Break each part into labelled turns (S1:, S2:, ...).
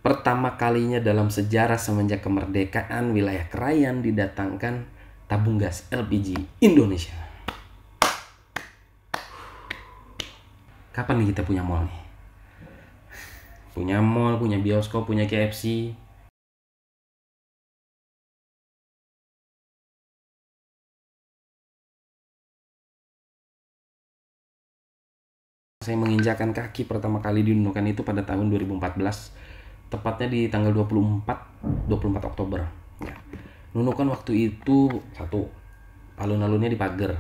S1: Pertama kalinya dalam sejarah semenjak kemerdekaan wilayah Krayan didatangkan tabung gas LPG Indonesia. Kapan nih kita punya mall nih? Punya mall, punya bioskop, punya KFC. Saya menginjakan kaki pertama kali di Nunukan itu pada tahun 2014. Tepatnya di tanggal 24 Oktober. Ya. Nunukan waktu itu, satu, alun-alunnya dipagar.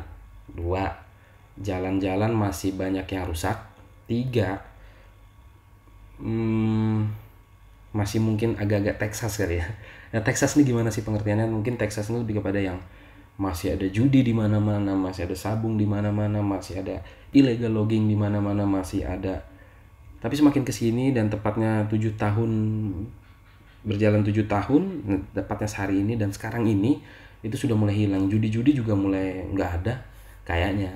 S1: Dua, jalan-jalan masih banyak yang rusak. Tiga, masih mungkin agak-agak Texas kali ya. Nah, Texas ini gimana sih pengertiannya? Mungkin Texas ini lebih kepada yang masih ada judi di mana-mana, masih ada sabung di mana-mana, masih ada illegal logging di mana-mana, masih ada. Tapi semakin kesini dan tepatnya 7 tahun, berjalan 7 tahun, tepatnya sehari ini dan sekarang ini, itu sudah mulai hilang. Judi-judi juga mulai nggak ada kayaknya.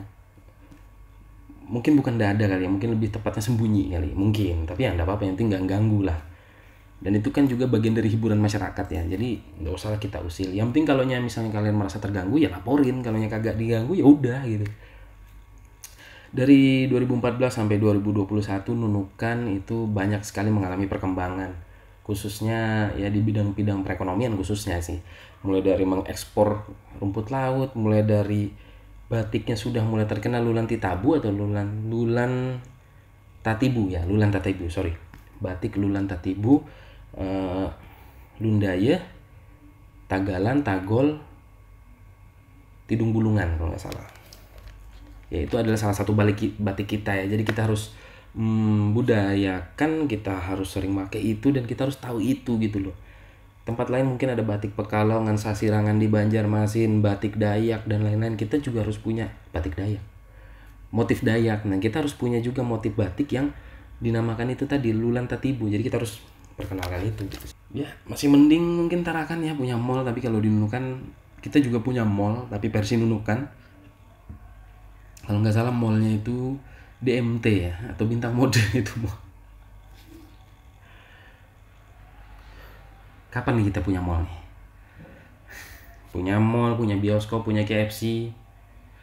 S1: Mungkin bukan nggak ada kali ya, mungkin lebih tepatnya sembunyi kali, mungkin. Tapi ya nggak apa-apa, yang penting nggak ganggu lah. Dan itu kan juga bagian dari hiburan masyarakat ya, jadi nggak usah lah kita usil. Yang penting kalau misalnya kalian merasa terganggu ya laporin, kalau kagak diganggu ya udah gitu. Dari 2014 sampai 2021 Nunukan itu banyak sekali mengalami perkembangan, khususnya ya di bidang-bidang perekonomian khususnya sih. Mulai dari mengekspor rumput laut, mulai dari batiknya sudah mulai terkenal Lulan Titabu atau Lulan Tatibu ya, Lulan Tatibu, sorry. Batik Lulan Tatibu, Lundaya, Tagalan, Tagol, Tidung Bulungan kalau nggak salah. Ya itu adalah salah satu batik kita ya. Jadi kita harus budayakan, kita harus sering pakai itu dan kita harus tahu itu gitu loh. Tempat lain mungkin ada batik Pekalongan, Sasirangan di Banjarmasin, batik Dayak dan lain-lain. Kita juga harus punya batik Dayak, motif Dayak. Nah kita harus punya juga motif batik yang dinamakan itu tadi Lulan Tatibu. Jadi kita harus perkenalkan itu gitu. Ya masih mending mungkin Tarakan ya punya mall, tapi kalau di Nunukan kita juga punya mall tapi versi Nunukan. Kalau nggak salah mallnya itu DMT ya, atau Bintang Mode itu mall. Kapan nih kita punya mall nih? Punya mall, punya bioskop, punya KFC.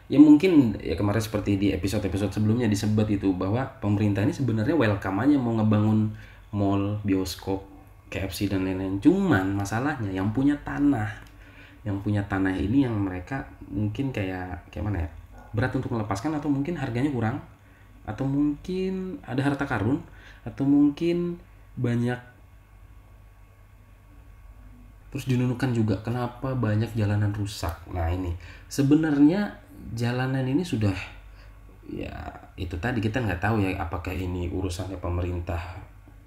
S1: Ya mungkin ya kemarin seperti di episode-episode sebelumnya disebut itu bahwa pemerintah ini sebenarnya welcome aja mau ngebangun mall, bioskop, KFC dan lain-lain. Cuman masalahnya yang punya tanah ini yang mereka mungkin kayak mana ya? Berat untuk melepaskan, atau mungkin harganya kurang, atau mungkin ada harta karun, atau mungkin banyak. Terus dinunukan juga kenapa banyak jalanan rusak. Nah ini sebenarnya jalanan ini sudah, ya itu tadi kita nggak tahu ya apakah ini urusannya pemerintah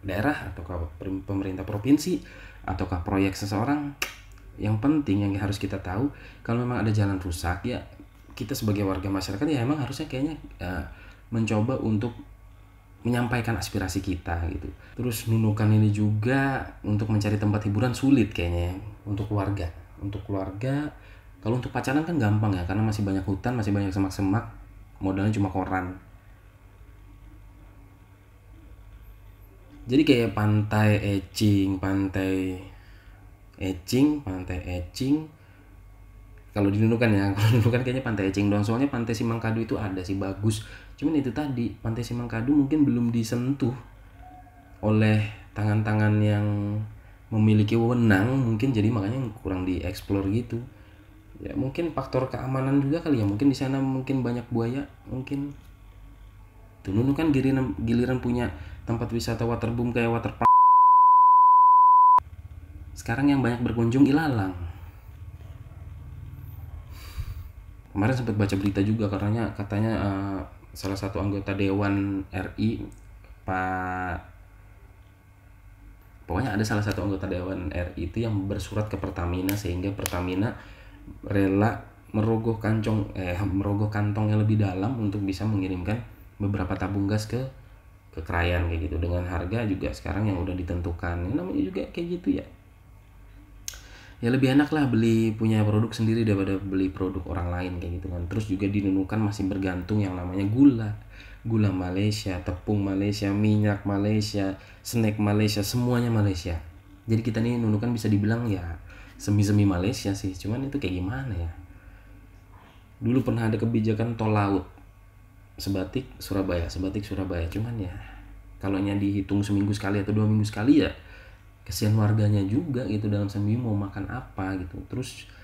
S1: daerah ataukah pemerintah provinsi ataukah proyek seseorang. Yang penting yang harus kita tahu, kalau memang ada jalan rusak ya kita sebagai warga masyarakat ya emang harusnya kayaknya mencoba untuk menyampaikan aspirasi kita gitu. Terus Nunukan ini juga untuk mencari tempat hiburan sulit kayaknya untuk keluarga. Kalau untuk pacaran kan gampang ya, karena masih banyak hutan, masih banyak semak-semak, modalnya cuma koran. Jadi kayak pantai Ecing. Kalau di Nunukan ya, kalau di Nunukan kayaknya Pantai Ecing doang. Soalnya Pantai Simangkadu itu ada sih bagus. Cuman itu tadi, Pantai Simangkadu mungkin belum disentuh oleh tangan-tangan yang memiliki wewenang, mungkin jadi makanya kurang dieksplor gitu. Ya mungkin faktor keamanan juga kali ya. Mungkin di sana mungkin banyak buaya, mungkin. Tuh Nunukan giliran punya tempat wisata waterboom kayak waterpark. Sekarang yang banyak berkunjung ilalang. Kemarin sempat baca berita juga katanya salah satu anggota Dewan RI, pokoknya ada salah satu anggota Dewan RI itu yang bersurat ke Pertamina sehingga Pertamina rela merogoh kantongnya lebih dalam untuk bisa mengirimkan beberapa tabung gas ke Krayan kayak gitu, dengan harga juga sekarang yang udah ditentukan. Namanya juga kayak gitu ya. Ya lebih enak lah punya produk sendiri daripada beli produk orang lain kayak gitu kan. Terus juga di Nunukan masih bergantung yang namanya gula. gula Malaysia, tepung Malaysia, minyak Malaysia, snack Malaysia, semuanya Malaysia. Jadi kita nih nunukan bisa dibilang ya semi-semi Malaysia sih, cuman itu kayak gimana ya. Dulu pernah ada kebijakan tol laut Sebatik Surabaya, cuman ya kalau nya dihitung seminggu sekali atau 2 minggu sekali ya kesian warganya juga gitu, dalam seminggu mau makan apa gitu. Terus